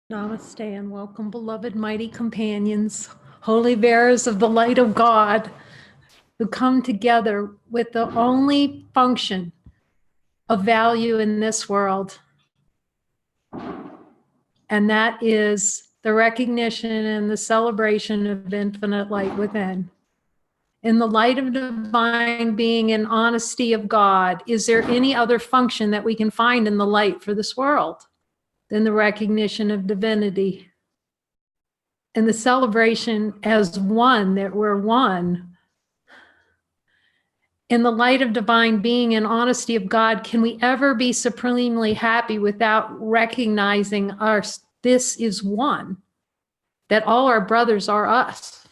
Namaste and welcome, beloved mighty companions, holy bearers of the light of God, who come together with the only function of value in this world, and that is the recognition and the celebration of infinite light within. In the light of divine being and honesty of God, is there any other function that we can find in the light for this world than the recognition of divinity? And the celebration as one, that we're one. In the light of divine being and honesty of God, can we ever be supremely happy without recognizing this is one, that all our brothers are us?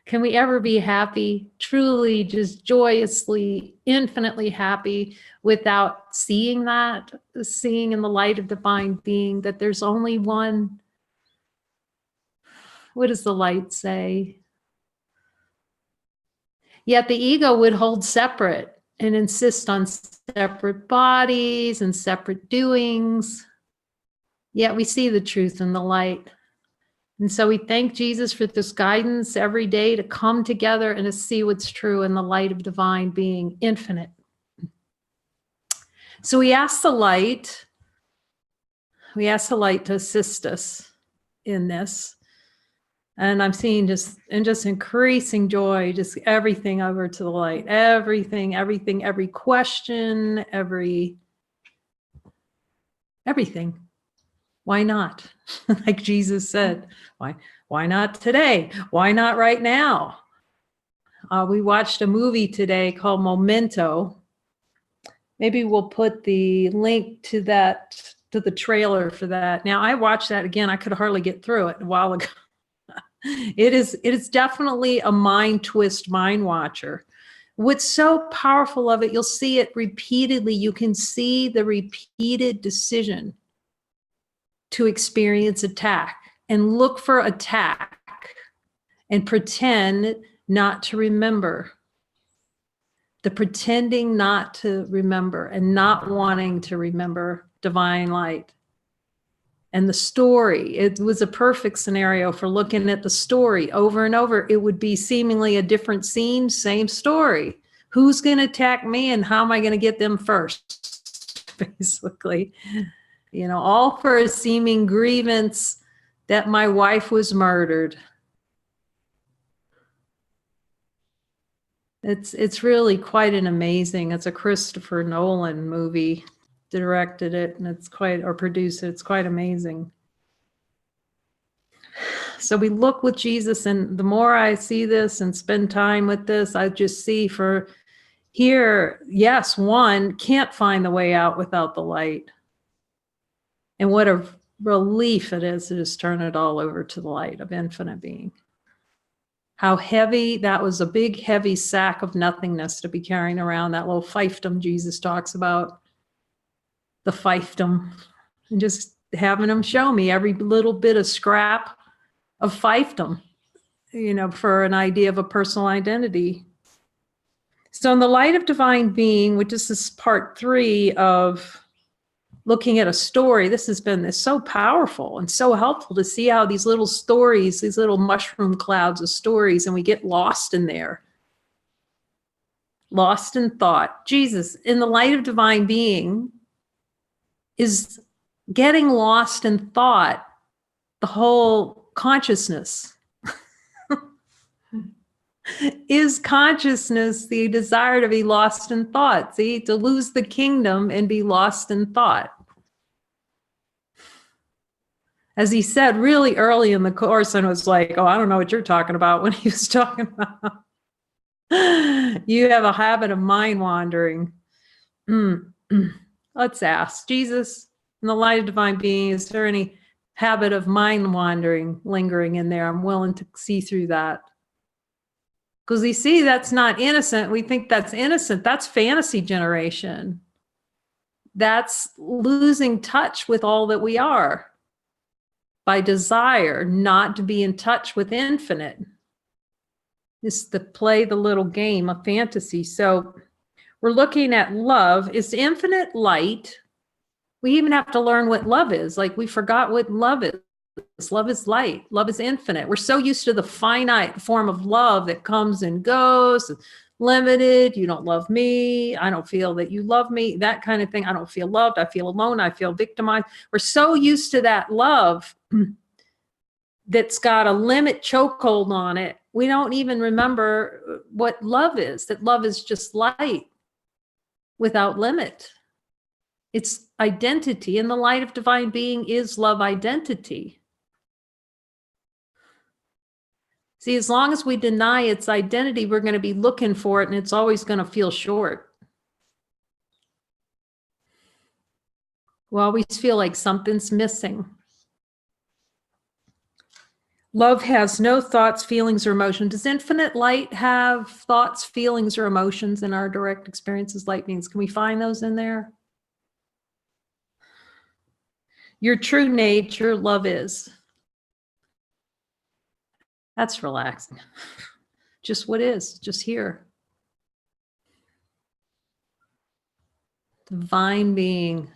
Can we ever be happy, truly just joyously, infinitely happy without seeing that, seeing in the light of divine being that there's only one? What does the light say? Yet the ego would hold separate and insist on separate bodies and separate doings. Yet we see the truth in the light. And so we thank Jesus for this guidance every day to come together and to see what's true in the light of divine being infinite. So we ask the light to assist us in this. And I'm seeing just increasing joy, just everything over to the light, everything, every question, everything. Why not? Like Jesus said, why not today? Why not right now? We watched a movie today called Memento. Maybe we'll put the link to that, to the trailer for that. Now, I watched that again. I could hardly get through it a while ago. It is definitely a mind twist, mind watcher. What's so powerful of it, you'll see it repeatedly. You can see the repeated decision to experience attack and look for attack and pretend not to remember. The pretending not to remember and not wanting to remember divine light. And the story, it was a perfect scenario for looking at the story over and over. It would be seemingly a different scene, same story. Who's going to attack me and how am I going to get them first? Basically, all for a seeming grievance that my wife was murdered. It's really quite an amazing, it's a Christopher Nolan movie. Directed it, and produced it. It's quite amazing. So we look with Jesus, and the more I see this and spend time with this, I just see for here, yes, one can't find the way out without the light. And what a relief it is to just turn it all over to the light of infinite being. How heavy, that was a big, heavy sack of nothingness to be carrying around, that little fiefdom Jesus talks about. The fiefdom, and just having them show me every little bit of scrap of fiefdom, for an idea of a personal identity. So in the light of divine being, which is this part 3 of looking at a story, this has been so powerful and so helpful to see how these little stories, these little mushroom clouds of stories, and we get lost in there. Lost in thought. Jesus, in the light of divine being, is getting lost in thought, the whole consciousness. Is consciousness the desire to be lost in thought? See, to lose the kingdom and be lost in thought. As he said really early in the course, and was like, oh, I don't know what you're talking about, when he was talking about you have a habit of mind wandering. Let's ask Jesus, in the light of divine being, is there any habit of mind wandering lingering in there? I'm willing to see through that. Because we see that's not innocent. We think that's innocent. That's fantasy generation. That's losing touch with all that we are by desire not to be in touch with infinite. It's to play the little game of fantasy. So we're looking at love. Is infinite light We even have to learn what love is. Like, we forgot what love is. Love is light. Love is infinite. We're so used to the finite form of love that comes and goes, limited. You don't love me. I don't feel that you love me. That kind of thing. I don't feel loved. I feel alone. I feel victimized. We're so used to that love that's got a limit chokehold on it. We don't even remember what love is, that love is just light without limit. It's identity, and the light of divine being is love identity. See, as long as we deny its identity, we're going to be looking for it, and it's always going to feel short. We always feel like something's missing. Love has no thoughts, feelings, or emotions. Does infinite light have thoughts, feelings, or emotions in our direct experiences, light beings? Can we find those in there? Your true nature, love is. That's relaxing. Just what is, just here. Divine being.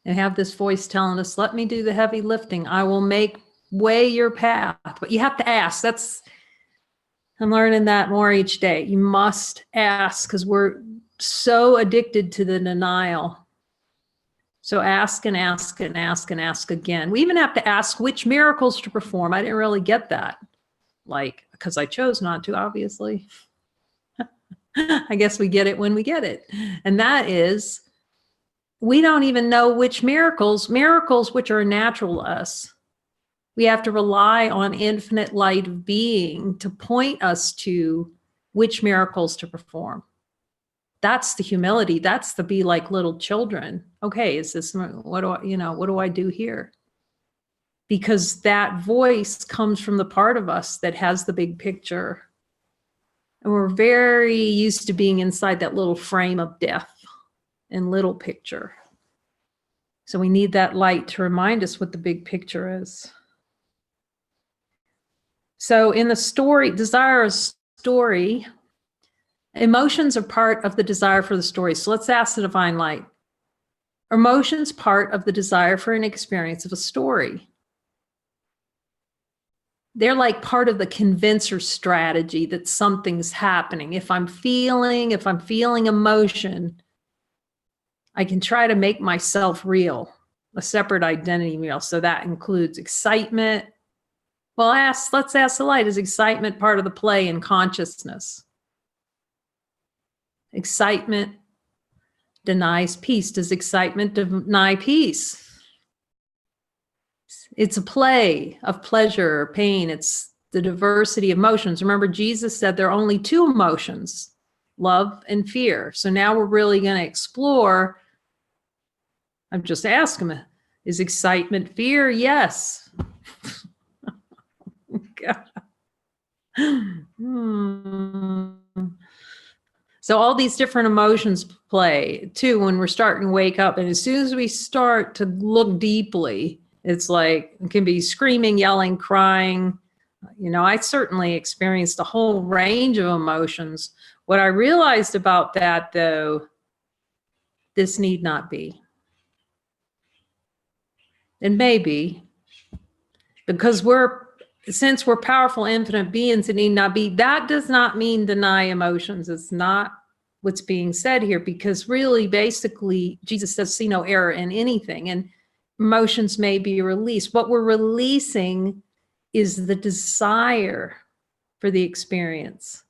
And have this voice telling us, let me do the heavy lifting. I will make way your path. But you have to ask. I'm learning that more each day. You must ask, because we're so addicted to the denial. So ask and ask and ask and ask again. We even have to ask which miracles to perform. I didn't really get that. Like, because I chose not to, obviously. I guess we get it when we get it. And that is, we don't even know which miracles which are natural to us. We have to rely on infinite light of being to point us to which miracles to perform. That's the humility. That's the be like little children. Okay, is this, what do I do here? Because that voice comes from the part of us that has the big picture. And we're very used to being inside that little frame of death and little picture. So we need that light to remind us what the big picture is. So in the story, desire story, emotions are part of the desire for the story. So let's ask the divine light. Are emotions part of the desire for an experience of a story? They're like part of the convincer strategy that something's happening. If I'm feeling emotion, I can try to make myself real, a separate identity real. So that includes excitement. Well, let's ask the light, is excitement part of the play in consciousness? Excitement denies peace. Does excitement deny peace? It's a play of pleasure or pain. It's the diversity of emotions. Remember, Jesus said there are only two emotions, love and fear. So now we're really going to explore. I'm just asking, is excitement fear? Yes. God. So all these different emotions play too when we're starting to wake up. And as soon as we start to look deeply, it's like, it can be screaming, yelling, crying. I certainly experienced a whole range of emotions. What I realized about that, though, this need not be. And maybe, because since we're powerful, infinite beings, it need not be. That does not mean deny emotions. It's not what's being said here, because really, basically, Jesus says, see no error in anything. And emotions may be released. What we're releasing is the desire for the experience.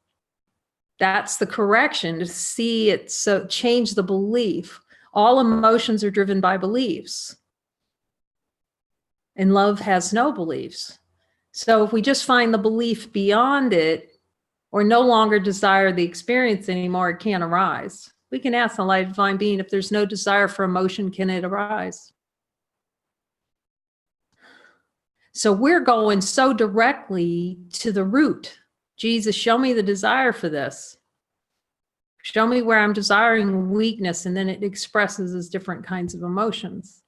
That's the correction, to see it, so change the belief. All emotions are driven by beliefs. And love has no beliefs. So if we just find the belief beyond it, or no longer desire the experience anymore, it can't arise. We can ask the light of divine being, if there's no desire for emotion, can it arise? So we're going so directly to the root. Jesus, show me the desire for this. Show me where I'm desiring weakness, and then it expresses as different kinds of emotions.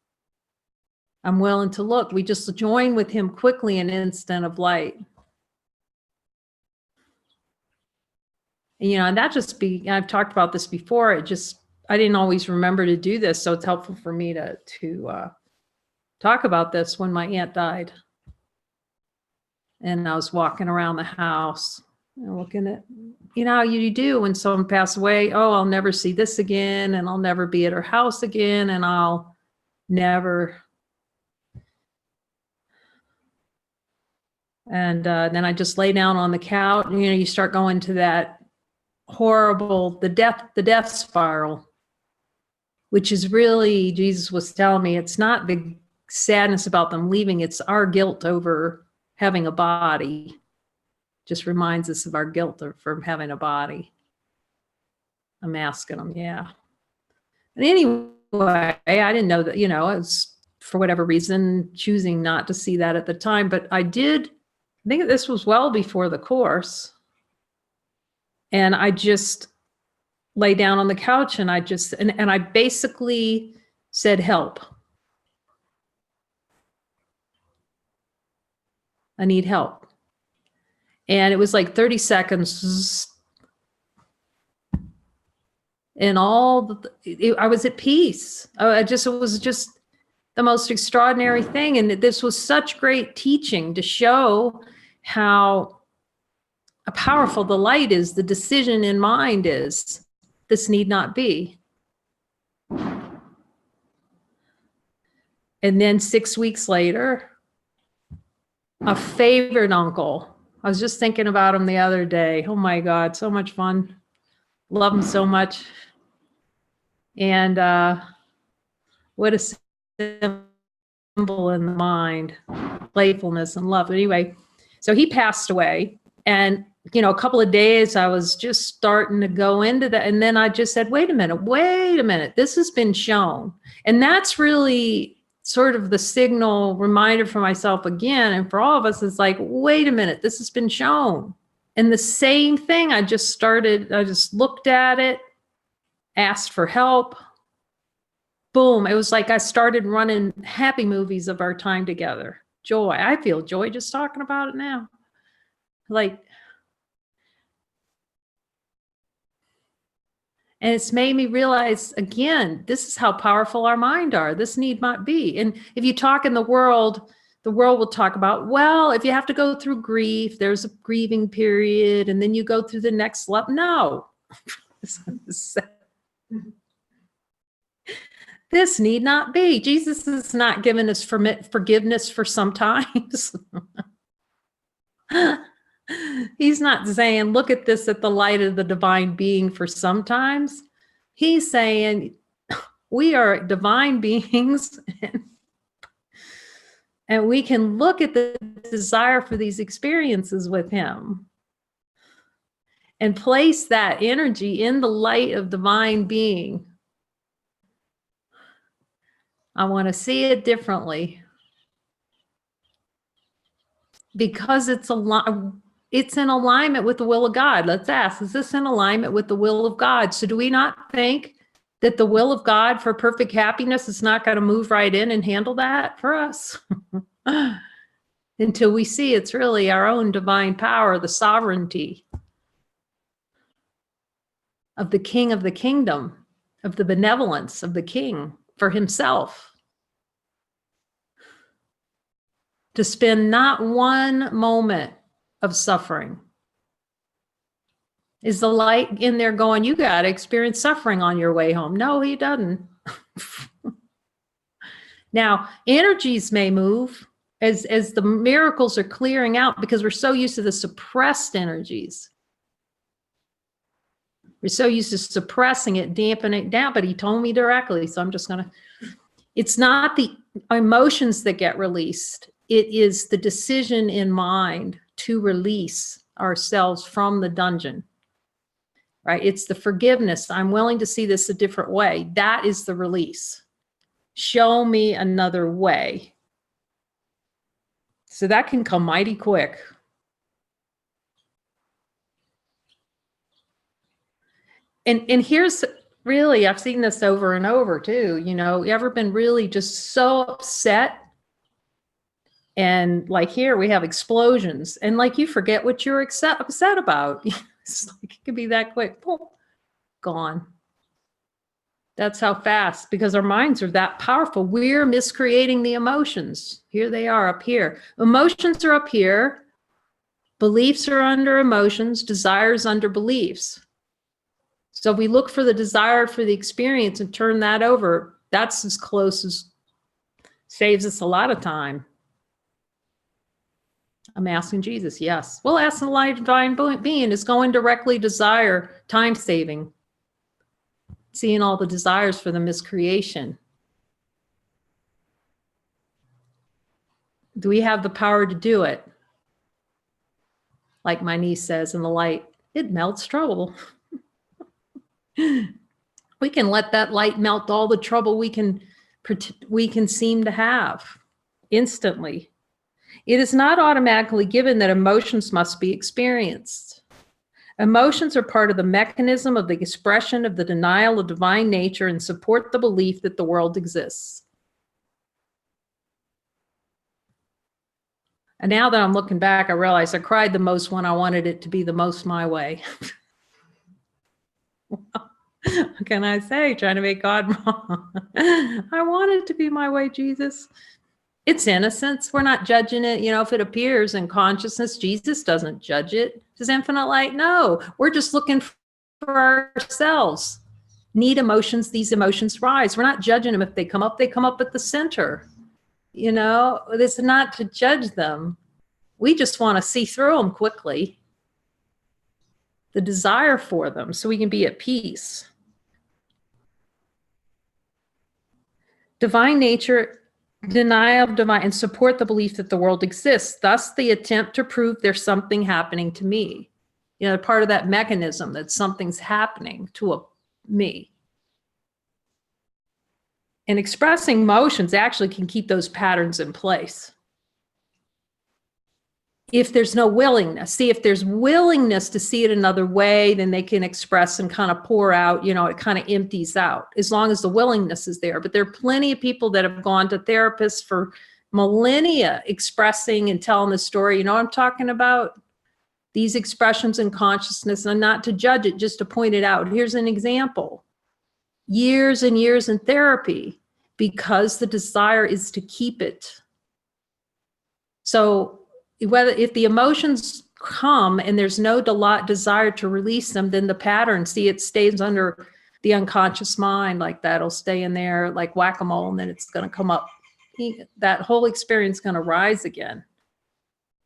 I'm willing to look. We just join with him quickly, an instant of light. And that just I've talked about this before. I didn't always remember to do this, so it's helpful for me to talk about this when my aunt died. And I was walking around the house and looking at, you know how you do when someone passed away, oh, I'll never see this again, and I'll never be at her house again, and I'll never. And then I just lay down on the couch, and, you know, you start going to that horrible, the death spiral, which is really, Jesus was telling me, it's not the sadness about them leaving, it's our guilt over having a body. Just reminds us of our guilt from having a body. I'm asking them, yeah. And anyway, I didn't know that, you know, I was, for whatever reason, choosing not to see that at the time, but I did, I think this was well before the course. And I just lay down on the couch and I just, and I basically said, help. I need help. And it was like 30 seconds. And I was at peace. It was just the most extraordinary thing. And this was such great teaching to show how powerful the light is, the decision in mind is, this need not be. And then 6 weeks later, a favorite uncle, I was just thinking about him the other day. Oh my God, so much fun. Love him so much. And what a symbol in the mind, playfulness and love. Anyway, so he passed away. And, you know, a couple of days I was just starting to go into that. And then I just said, wait a minute, this has been shown. And that's really sort of the signal reminder for myself again. And for all of us, is like, wait a minute, this has been shown. And the same thing, I just looked at it, asked for help. Boom. It was like I started running happy movies of our time together. Joy. I feel joy just talking about it now. Like, and it's made me realize, again, this is how powerful our mind are. This need not be. And if you talk in the world will talk about, well, if you have to go through grief, there's a grieving period, and then you go through the next level. No. This need not be. Jesus is not giving us forgiveness for sometimes. He's not saying, look at this at the light of the divine being for sometimes. He's saying, we are divine beings, and we can look at the desire for these experiences with him and place that energy in the light of divine being. I want to see it differently because it's in alignment with the will of God. Let's ask, is this in alignment with the will of God? So do we not think that the will of God for perfect happiness is not going to move right in and handle that for us? Until we see it's really our own divine power, the sovereignty of the King of the kingdom, of the benevolence of the King for himself. To spend not one moment of suffering. Is the light in there going, you got to experience suffering on your way home? No, he doesn't. Now, energies may move as the miracles are clearing out, because we're so used to the suppressed energies. We're so used to suppressing it, dampening it down, but he told me directly, so I'm just going to. It's not the emotions that get released. It is the decision in mind to release ourselves from the dungeon, right? It's the forgiveness. I'm willing to see this a different way. That is the release. Show me another way. So that can come mighty quick. And here's really, I've seen this over and over too. You know, you ever been really just so upset? And like here we have explosions, and like you forget what you're upset about. It's like, it could be that quick. Boom, gone. That's how fast, because our minds are that powerful. We're miscreating the emotions. Here they are up here. Emotions are up here. Beliefs are under emotions, desires under beliefs. So if we look for the desire for the experience and turn that over, that's as close as saves us a lot of time. I'm asking Jesus, yes. We'll ask the light divine being. Is going directly desire, time saving, seeing all the desires for the miscreation. Do we have the power to do it? Like my niece says in the light, it melts trouble. We can let that light melt all the trouble we can seem to have instantly. It is not automatically given that emotions must be experienced. Emotions are part of the mechanism of the expression of the denial of divine nature and support the belief that the world exists. And now that I'm looking back, I realize I cried the most when I wanted it to be the most my way. What can I say? Trying to make God wrong. I want it to be my way, Jesus. It's innocence. We're not judging it. You know, if it appears in consciousness, Jesus doesn't judge it. Does infinite light? No. We're just looking for ourselves. Need emotions, these emotions rise. We're not judging them if they come up at the center. You know, it's not to judge them. We just want to see through them quickly. The desire for them so we can be at peace. Divine nature, denial of divine, and support the belief that the world exists. Thus, the attempt to prove there's something happening to me. You know, part of that mechanism that something's happening to me. And expressing emotions actually can keep those patterns in place. If there's no willingness, see, if there's willingness to see it another way, then they can express and kind of pour out, you know, it kind of empties out as long as the willingness is there. But there are plenty of people that have gone to therapists for millennia expressing and telling the story. You know what I'm talking about? These expressions in consciousness, and not to judge it, just to point it out. Here's an example. Years and years in therapy because the desire is to keep it. So if the emotions come and there's no desire to release them, then the pattern, see, it stays under the unconscious mind, like that'll stay in there like whack-a-mole, and then it's going to come up. That whole experience is going to rise again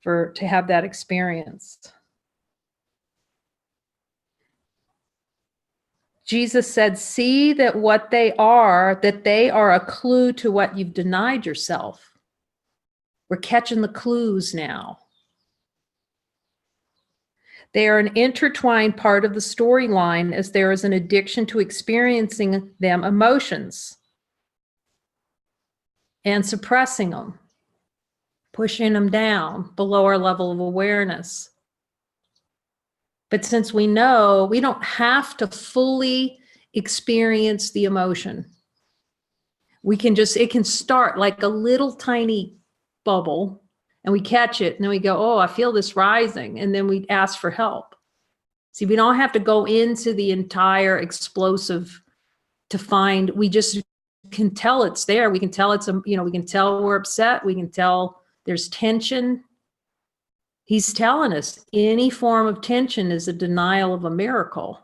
to have that experience. Jesus said, see that what they are a clue to what you've denied yourself. We're catching the clues now. They are an intertwined part of the storyline as there is an addiction to experiencing them emotions and suppressing them, pushing them down below our level of awareness. But since we know, we don't have to fully experience the emotion. It can start like a little tiny bubble, and we catch it, and then we go, oh, I feel this rising, and then we ask for help. See, we don't have to go into the entire explosive to find, we just can tell it's there. We can tell we can tell we're upset. We can tell there's tension. He's telling us any form of tension is a denial of a miracle.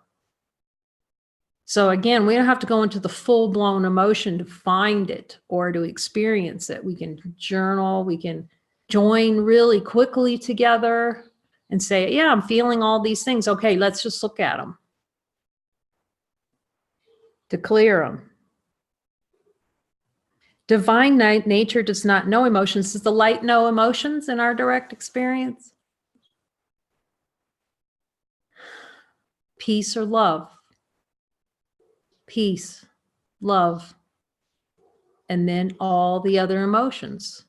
So again, we don't have to go into the full-blown emotion to find it or to experience it. We can journal, we can join really quickly together and say, yeah, I'm feeling all these things. Okay, let's just look at them to clear them. Divine nature does not know emotions. Does the light know emotions in our direct experience? Peace or love? Peace, love, and then all the other emotions.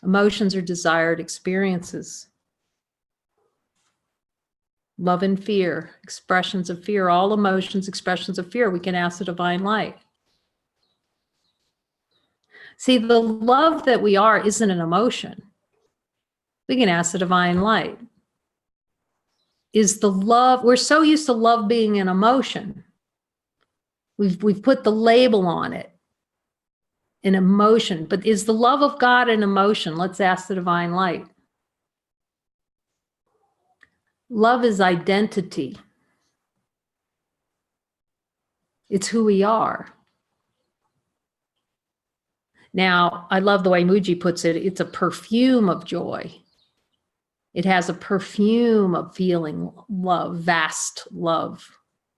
Emotions are desired experiences. Love and fear, expressions of fear, all emotions, expressions of fear. We can ask the divine light. See, the love that we are isn't an emotion. We can ask the divine light. Is the love, we're so used to love being an emotion. We've put the label on it, an emotion. But is the love of God an emotion? Let's ask the divine light. Love is identity. It's who we are. Now, I love the way Muji puts it. It's a perfume of joy. It has a perfume of feeling love, vast love.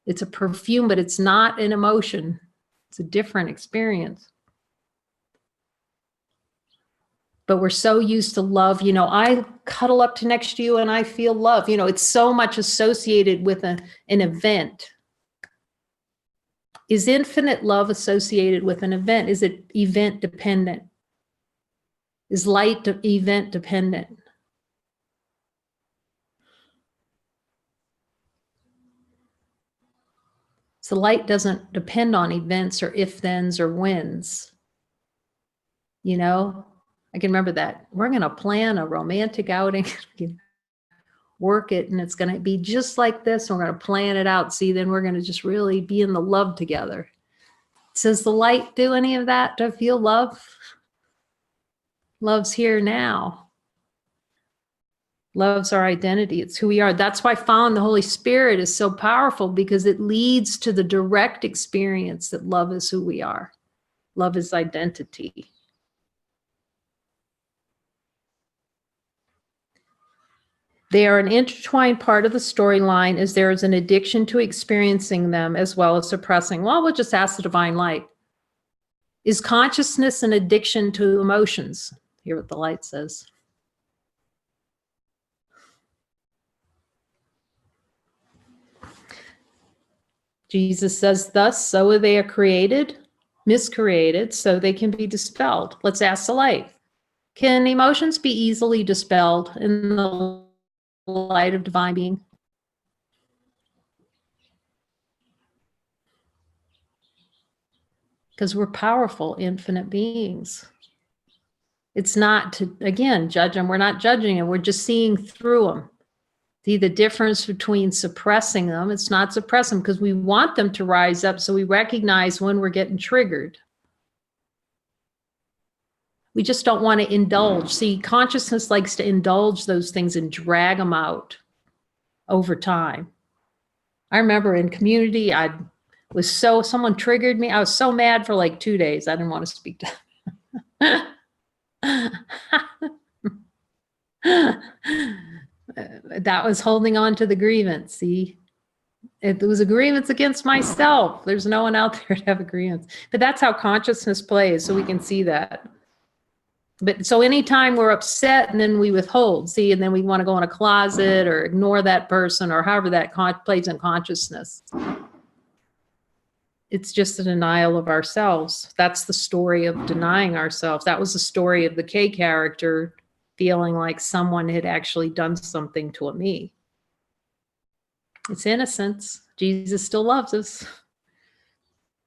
It's a perfume, but it's not an emotion. It's a different experience. But we're so used to love. You know, I cuddle up to next to you and I feel love. You know, it's so much associated with an event. Is infinite love associated with an event? Is it event dependent? Is light event dependent? So light doesn't depend on events or if-thens or whens. You know, I can remember that. We're going to plan a romantic outing, work it, and it's going to be just like this. And we're going to plan it out. See, then we're going to just really be in the love together. Does the light do any of that to feel love? Love's here now. Love's our identity. It's who we are. That's why following the Holy Spirit is so powerful, because it leads to the direct experience that love is who we are. Love is identity. They are an intertwined part of the storyline, as there is an addiction to experiencing them as well as suppressing. Well, we'll just ask the divine light. Is consciousness an addiction to emotions? Hear what the light says. Jesus says, thus, so they are created, miscreated, so they can be dispelled. Let's ask the light. Can emotions be easily dispelled in the light of divine being? Because we're powerful, infinite beings. It's not to, again, judge them. We're not judging them. We're just seeing through them. See the difference between suppressing them. It's not suppress them because we want them to rise up, so we recognize when we're getting triggered. We just don't want to indulge. See, consciousness likes to indulge those things and drag them out over time. I remember in community, someone triggered me. I was so mad for like 2 days. I didn't want to speak to that was holding on to the grievance. See, it was a grievance against myself. There's no one out there to have a grievance. But that's how consciousness plays, so we can see that. But so anytime we're upset and then we withhold, see, and then we want to go in a closet or ignore that person or however that plays in consciousness. It's just a denial of ourselves. That's the story of denying ourselves. That was the story of the K character feeling like someone had actually done something to me. It's innocence. Jesus still loves us.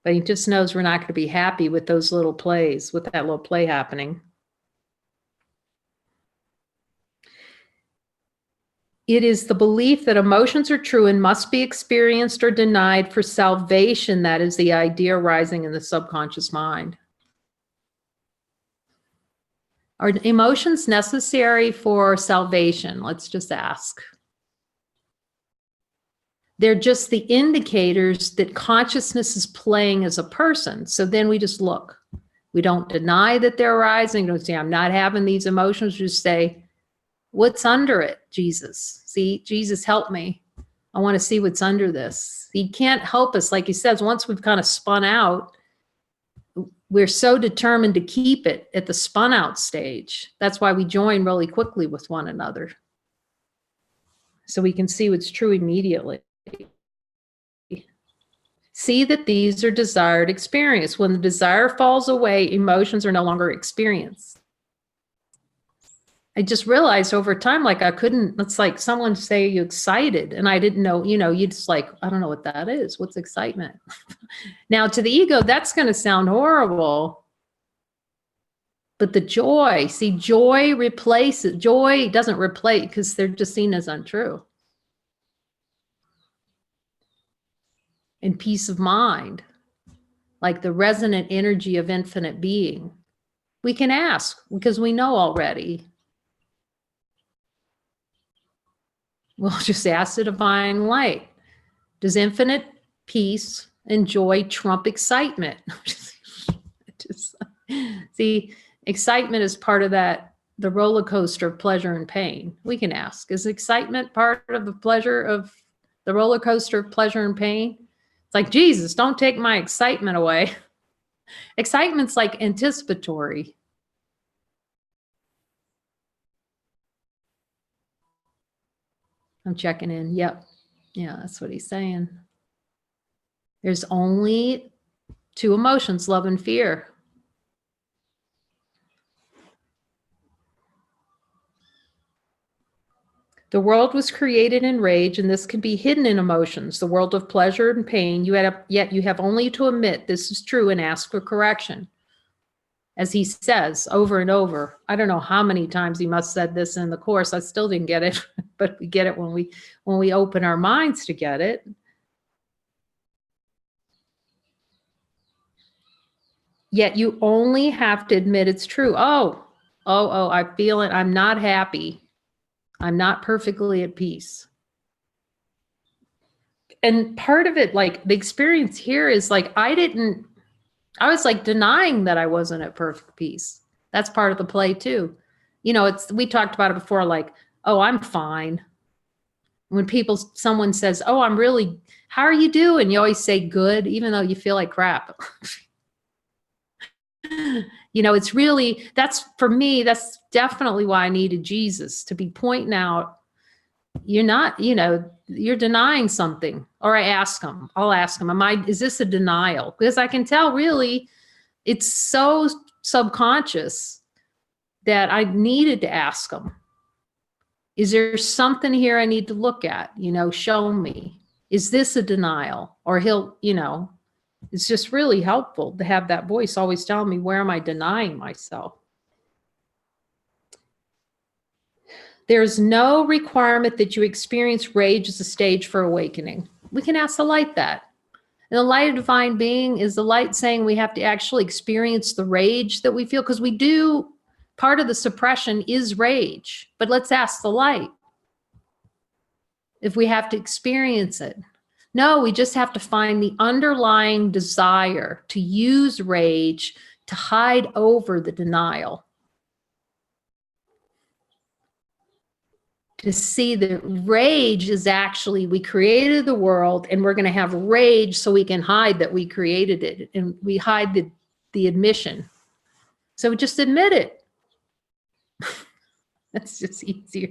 But he just knows we're not going to be happy with those little plays, with that little play happening. It is the belief that emotions are true and must be experienced or denied for salvation that is the idea arising in the subconscious mind. Are emotions necessary for salvation? Let's just ask. They're just the indicators that consciousness is playing as a person. So then we just look. We don't deny that they're arising. We don't say, I'm not having these emotions. We just say, what's under it, Jesus? See, Jesus, help me. I want to see what's under this. He can't help us. Like he says, once we've kind of spun out, we're so determined to keep it at the spun out stage. That's why we join really quickly with one another. So we can see what's true immediately. See that these are desired experience. When the desire falls away, emotions are no longer experienced. I just realized over time, like I couldn't, it's like someone say you excited and I didn't know, you just like, I don't know what that is. What's excitement? Now to the ego, that's going to sound horrible. But the joy, see, joy doesn't replace because they're just seen as untrue. And peace of mind. like the resonant energy of infinite being? We can ask because we know already. We'll just ask the divine light. Does infinite peace and joy trump excitement? See, excitement is part of that, the roller coaster of pleasure and pain. We can ask, is excitement part of the pleasure of the roller coaster of pleasure and pain? It's like, Jesus, don't take my excitement away. Excitement's like anticipatory. I'm checking in. Yep. Yeah, that's what he's saying. There's only two emotions, love and fear. The world was created in rage, and this can be hidden in emotions, the world of pleasure and pain. Yet you have only to admit this is true and ask for correction. As he says over and over, I don't know how many times he must have said this in the course. I still didn't get it, but we get it when we open our minds to get it. Yet you only have to admit it's true. Oh, I feel it. I'm not happy. I'm not perfectly at peace. And part of it, like the experience here is like, I was like denying that I wasn't at perfect peace. That's part of the play too. You know, we talked about it before, like, oh, I'm fine. When someone says, oh, how are you doing? You always say good, even though you feel like crap. You know, it's really, for me, that's definitely why I needed Jesus to be pointing out, you're not, you're denying something. Or I'll ask him, is this a denial? Because I can tell really it's so subconscious that I needed to ask him, is there something here I need to look at? Show me, is this a denial? Or it's just really helpful to have that voice always telling me, where am I denying myself? There's no requirement that you experience rage as a stage for awakening. We can ask the light that. And the light of divine being is the light saying we have to actually experience the rage that we feel, because we do. Part of the suppression is rage, but let's ask the light if we have to experience it. No, we just have to find the underlying desire to use rage to hide over the denial. To see that rage is actually, we created the world and we're going to have rage so we can hide that we created it, and we hide the admission. So just admit it. That's just easier.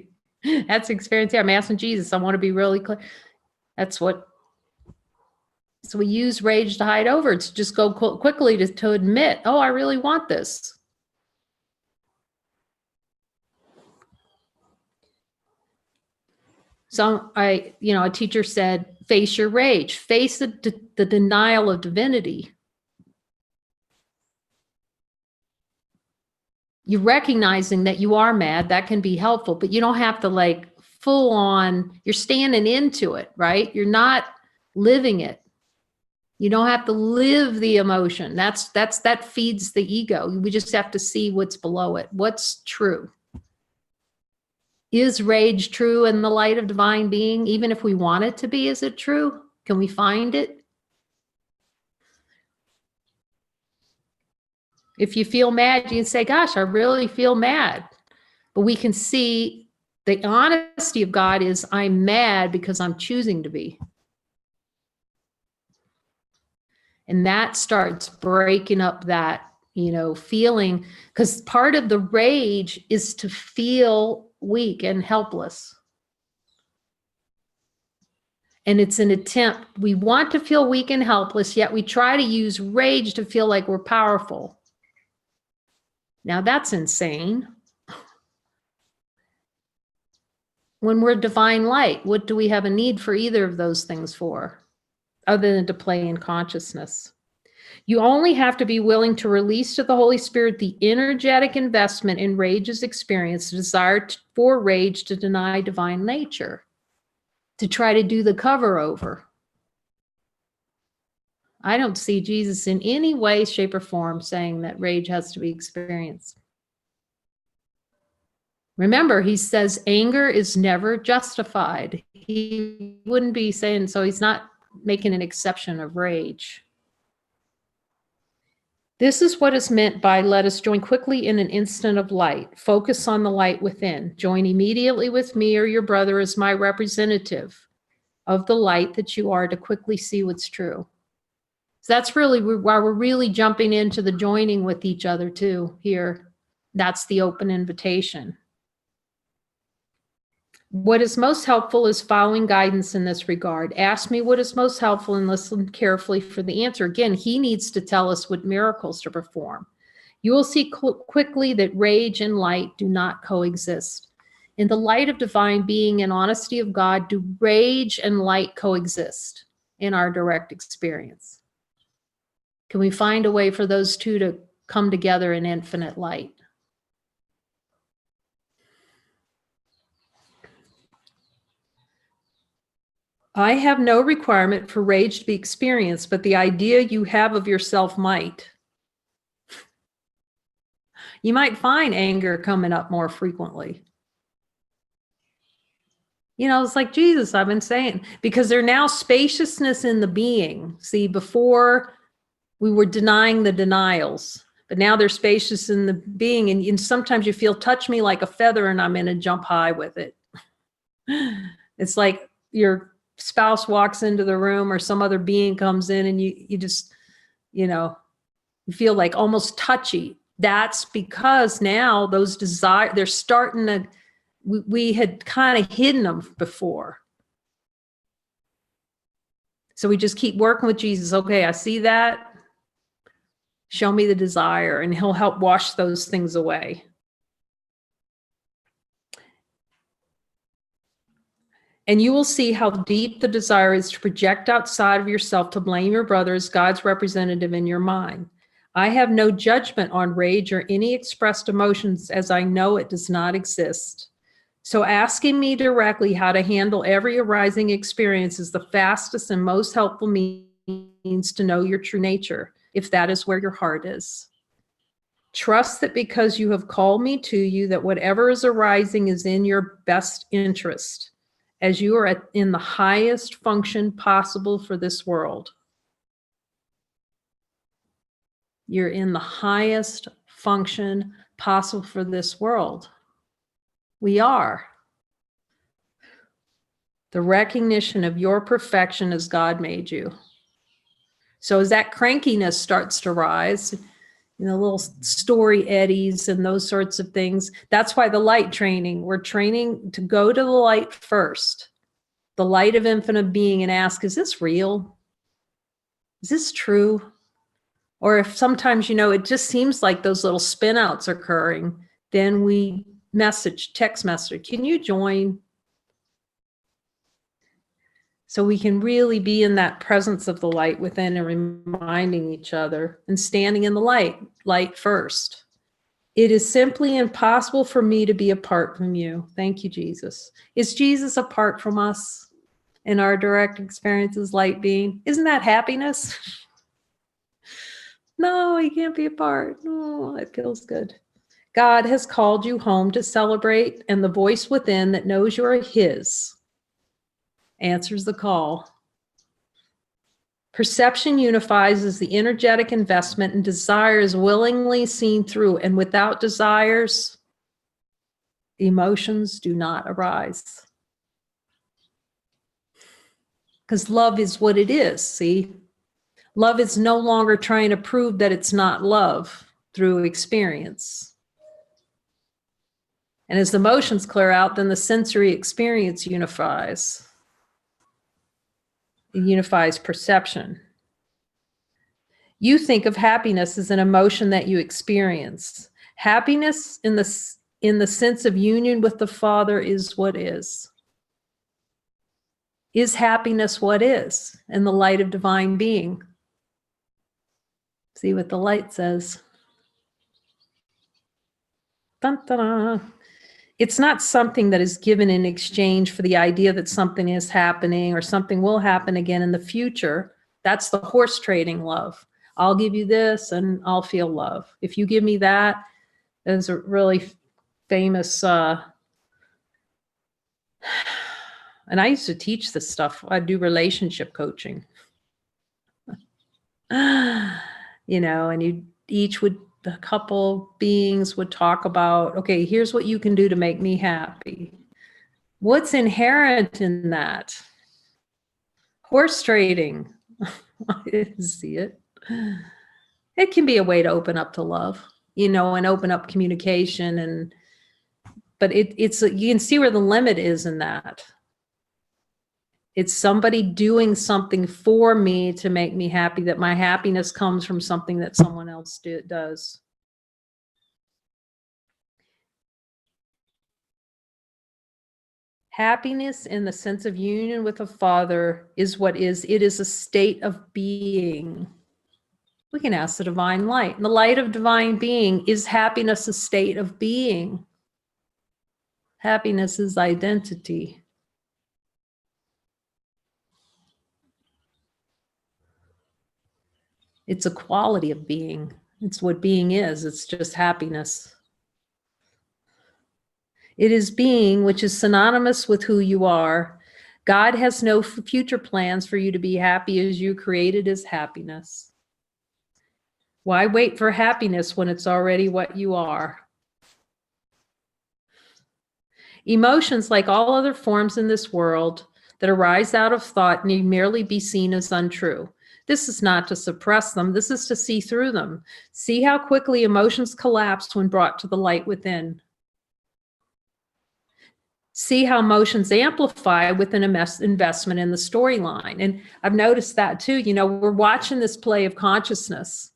That's experience here. I'm asking Jesus. I want to be really clear. So we use rage to hide over. It's just go quickly to admit, oh, I really want this. So a teacher said, face your rage, face the denial of divinity. You're recognizing that you are mad, that can be helpful, but you don't have to like full on, you're standing into it, right? You're not living it. You don't have to live the emotion. That feeds the ego. We just have to see what's below it. What's true? Is rage true in the light of divine being? Even if we want it to be, is it true? Can we find it? If you feel mad, you can say, gosh, I really feel mad. But we can see the honesty of God is, I'm mad because I'm choosing to be. And that starts breaking up that, feeling, because part of the rage is to feel weak and helpless. And it's an attempt. We want to feel weak and helpless, yet we try to use rage to feel like we're powerful. Now that's insane. When we're divine light, what do we have a need for either of those things for, other than to play in consciousness? You only have to be willing to release to the Holy Spirit the energetic investment in rage's experience, the desire for rage to deny divine nature, to try to do the cover over. I don't see Jesus in any way, shape, or form saying that rage has to be experienced. Remember, he says anger is never justified. He wouldn't be saying, so he's not making an exception of rage. This is what is meant by let us join quickly in an instant of light. Focus on the light within. Join immediately with me or your brother as my representative of the light that you are to quickly see what's true. So that's really why we're really jumping into the joining with each other too here. That's the open invitation. What is most helpful is following guidance in this regard. Ask me what is most helpful and listen carefully for the answer. Again, he needs to tell us what miracles to perform. You will see quickly that rage and light do not coexist. In the light of divine being and honesty of God, do rage and light coexist in our direct experience? Can we find a way for those two to come together in infinite light? I have no requirement for rage to be experienced, but the idea you have of yourself might. You might find anger coming up more frequently. You know, it's like Jesus, I've been saying, because there's now spaciousness in the being. See, before we were denying the denials, but now there's spacious in the being. And sometimes you feel, touch me like a feather and I'm going to jump high with it. It's like your spouse walks into the room or some other being comes in and you just, you feel like almost touchy. That's because now those desires, they're starting to, we had kind of hidden them before. So we just keep working with Jesus. Okay, I see that. Show me the desire, and he'll help wash those things away. And you will see how deep the desire is to project outside of yourself to blame your brother as God's representative in your mind. I have no judgment on rage or any expressed emotions, as I know it does not exist. So asking me directly how to handle every arising experience is the fastest and most helpful means to know your true nature, if that is where your heart is. Trust that because you have called me to you, that whatever is arising is in your best interest, as you are in the highest function possible for this world. You're in the highest function possible for this world. We are. The recognition of your perfection as God made you. So as that crankiness starts to rise, little story eddies and those sorts of things, that's why the light training, we're training to go to the light first, the light of infinite being, and ask, is this real? Is this true? Or if sometimes, it just seems like those little spin outs are occurring, then we text message, can you join? So we can really be in that presence of the light within and reminding each other and standing in the light first. It is simply impossible for me to be apart from you. Thank you, Jesus. Is Jesus apart from us in our direct experiences, light being? Isn't that happiness? No, he can't be apart. Oh, it feels good. God has called you home to celebrate, and the voice within that knows you are his answers the call. Perception unifies as the energetic investment, and desire is willingly seen through. And without desires, emotions do not arise. Because love is what it is, see? Love is no longer trying to prove that it's not love through experience. And as the emotions clear out, then the sensory experience unifies. It unifies perception. You think of happiness as an emotion that you experience. Happiness in the sense of union with the Father is what is. Is happiness what is in the light of divine being? See what the light says. Dun, dun, dun. It's not something that is given in exchange for the idea that something is happening or something will happen again in the future. That's the horse trading love. I'll give you this and I'll feel love. If you give me that, there's a really famous, and I used to teach this stuff. I do relationship coaching. You know, and the couple beings would talk about, okay, here's what you can do to make me happy. What's inherent in that? Horse trading. I didn't see it. It can be a way to open up to love, you know, and open up communication. But it's you can see where the limit is in that. It's somebody doing something for me to make me happy, that my happiness comes from something that someone else does. Happiness in the sense of union with a Father is what is. It is a state of being. We can ask the divine light. In the light of divine being, is happiness a state of being? Happiness is identity. It's a quality of being. It's what being is. It's just happiness. It is being, which is synonymous with who you are. God has no future plans for you to be happy as you created as happiness. Why wait for happiness when it's already what you are? Emotions, like all other forms in this world that arise out of thought, need merely be seen as untrue. This is not to suppress them. This is to see through them. See how quickly emotions collapse when brought to the light within. See how emotions amplify with an investment in the storyline. And I've noticed that too. You know, we're watching this play of consciousness.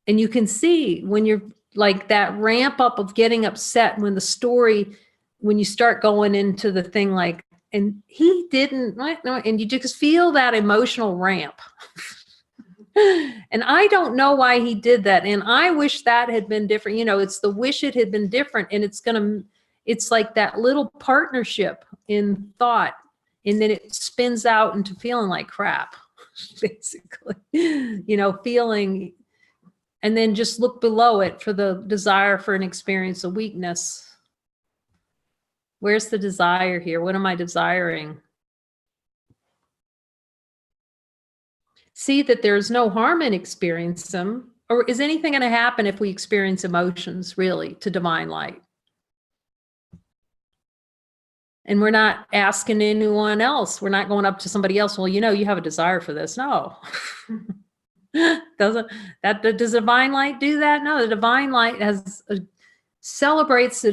And you can see when you're like that ramp up of getting upset when the story, when you start going into the thing like, and he didn't, and you just feel that emotional ramp. And I don't know why he did that. And I wish that had been different. You know, it's the wish it had been different. And it's like that little partnership in thought. And then it spins out into feeling like crap, basically, you know, feeling, and then just look below it for the desire for an experience of weakness. Where's the desire here? What am I desiring? See that there's no harm in experience them. Or is anything going to happen if we experience emotions, really, to divine light? And we're not asking anyone else. We're not going up to somebody else. Well, you know, you have a desire for this. No. Does the divine light do that? No, the divine light celebrates the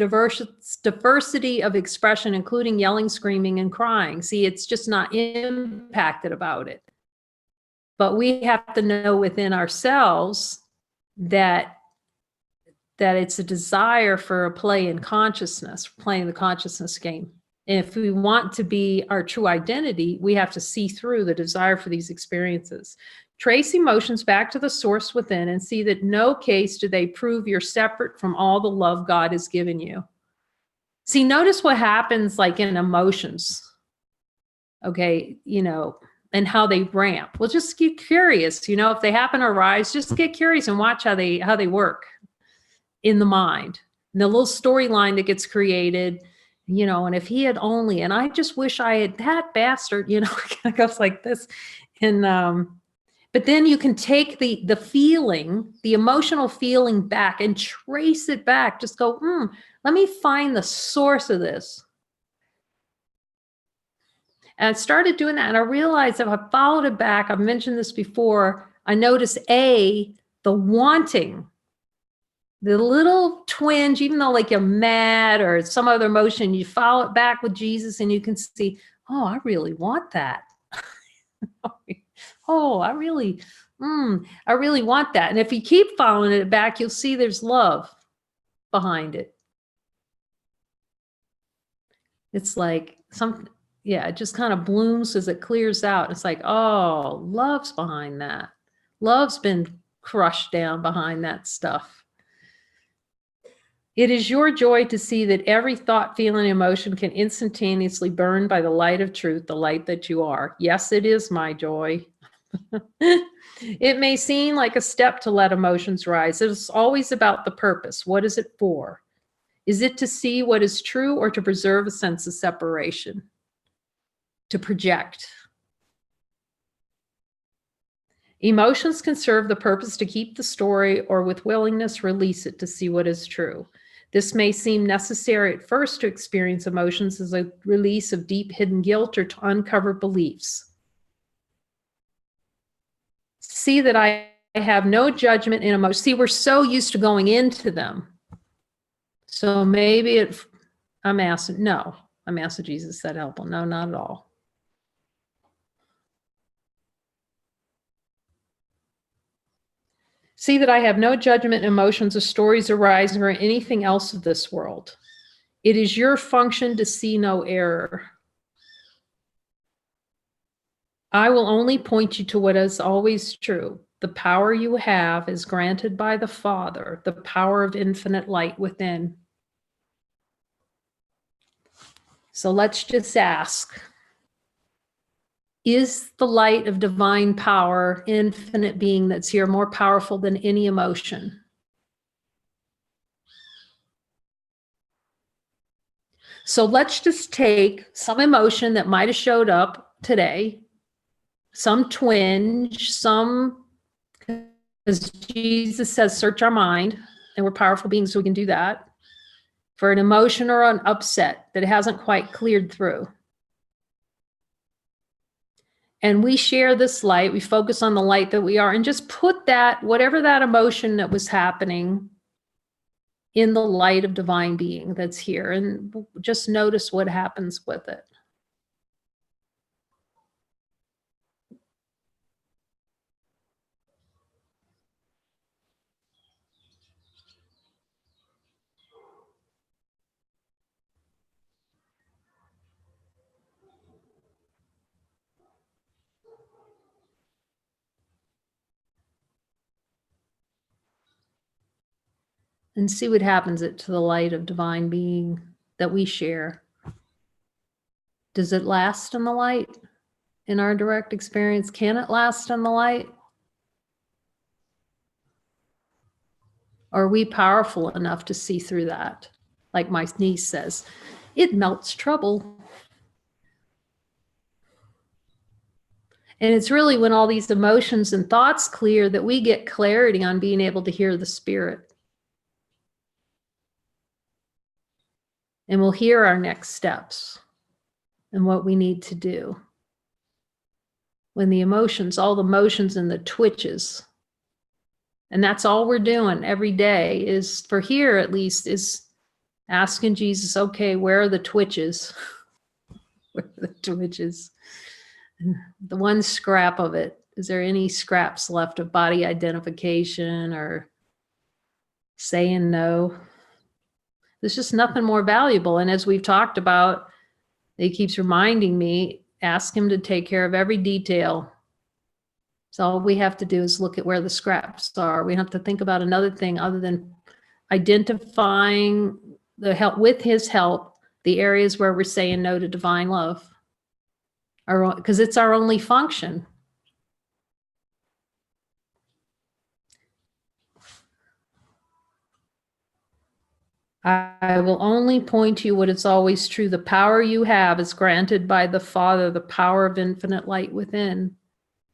diversity of expression, including yelling, screaming, and crying. See, it's just not impacted about it. But we have to know within ourselves that it's a desire for a play in consciousness, playing the consciousness game. And if we want to be our true identity, we have to see through the desire for these experiences. Trace emotions back to the source within and see that no case do they prove you're separate from all the love God has given you. See, notice what happens like in emotions, okay, you know, and how they ramp. Well, just get curious, you know, if they happen to arise, just get curious and watch how they work in the mind. And the little storyline that gets created, you know, and if he had only, and I just wish I had, that bastard, you know, it goes like this. And, but then you can take the feeling, the emotional feeling back and trace it back. Just go, let me find the source of this. And I started doing that. And I realized if I followed it back, I've mentioned this before, I noticed the wanting, the little twinge, even though like you're mad or some other emotion, you follow it back with Jesus and you can see, oh, I really want that. Oh, I really want that. And if you keep following it back, you'll see there's love behind it. It's like it just kind of blooms as it clears out. It's like, oh, love's behind that. Love's been crushed down behind that stuff. It is your joy to see that every thought, feeling, emotion can instantaneously burn by the light of truth, the light that you are. Yes, it is my joy. It may seem like a step to let emotions rise. It's always about the purpose. What is it for? Is it to see what is true or to preserve a sense of separation? To project? Emotions can serve the purpose to keep the story or with willingness release it to see what is true. This may seem necessary at first to experience emotions as a release of deep hidden guilt or to uncover beliefs. See that I have no judgment in emotion. See, we're so used to going into them. So maybe I'm asking Jesus, that helpful? No, not at all. See that I have no judgment, emotions, or stories arising or anything else of this world. It is your function to see no error. I will only point you to what is always true. The power you have is granted by the Father, the power of infinite light within. So let's just ask, is the light of divine power, infinite being that's here, more powerful than any emotion? So let's just take some emotion that might have showed up today, some twinge, because Jesus says, search our mind, and we're powerful beings, so we can do that. For an emotion or an upset that hasn't quite cleared through. And we share this light, we focus on the light that we are, and just put that, whatever that emotion that was happening, in the light of divine being that's here, and just notice what happens with it. And see what happens to the light of divine being that we share. Does it last in the light? In our direct experience, can it last in the light? Or are we powerful enough to see through that? Like my niece says, it melts trouble. And it's really when all these emotions and thoughts clear that we get clarity on being able to hear the Spirit. And we'll hear our next steps and what we need to do. When the emotions, all the motions and the twitches, and that's all we're doing every day is, for here at least, is asking Jesus, okay, where are the twitches? Where are the twitches? And the one scrap of it, is there any scraps left of body identification or saying no? There's just nothing more valuable. And as we've talked about, he keeps reminding me, ask him to take care of every detail. So all we have to do is look at where the scraps are. We don't have to think about another thing other than identifying the help, with his help, the areas where we're saying no to divine love. Because it's our only function. I will only point to you what is always true. The power you have is granted by the Father, the power of infinite light within.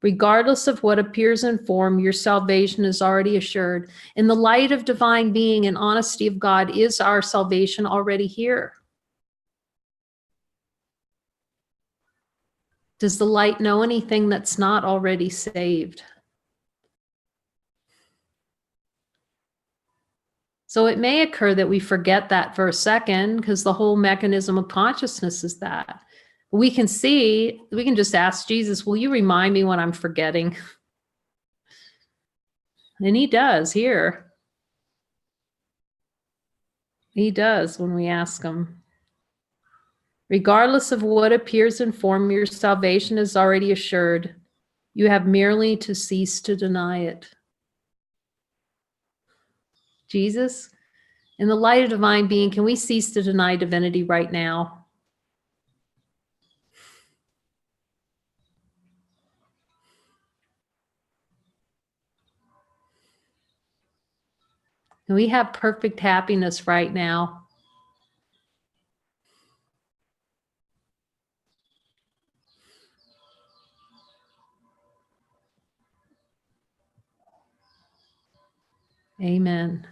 Regardless of what appears in form, your salvation is already assured. In the light of divine being and honesty of God is our salvation already here. Does the light know anything that's not already saved? So it may occur that we forget that for a second because the whole mechanism of consciousness is that. We can just ask Jesus, will you remind me when I'm forgetting? And he does here. He does when we ask him. Regardless of what appears in form, your salvation is already assured. You have merely to cease to deny it. Jesus, in the light of divine being, can we cease to deny divinity right now? And we have perfect happiness right now. Amen.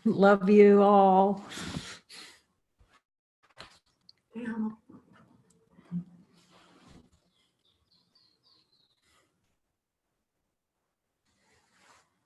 Love you all. Yeah.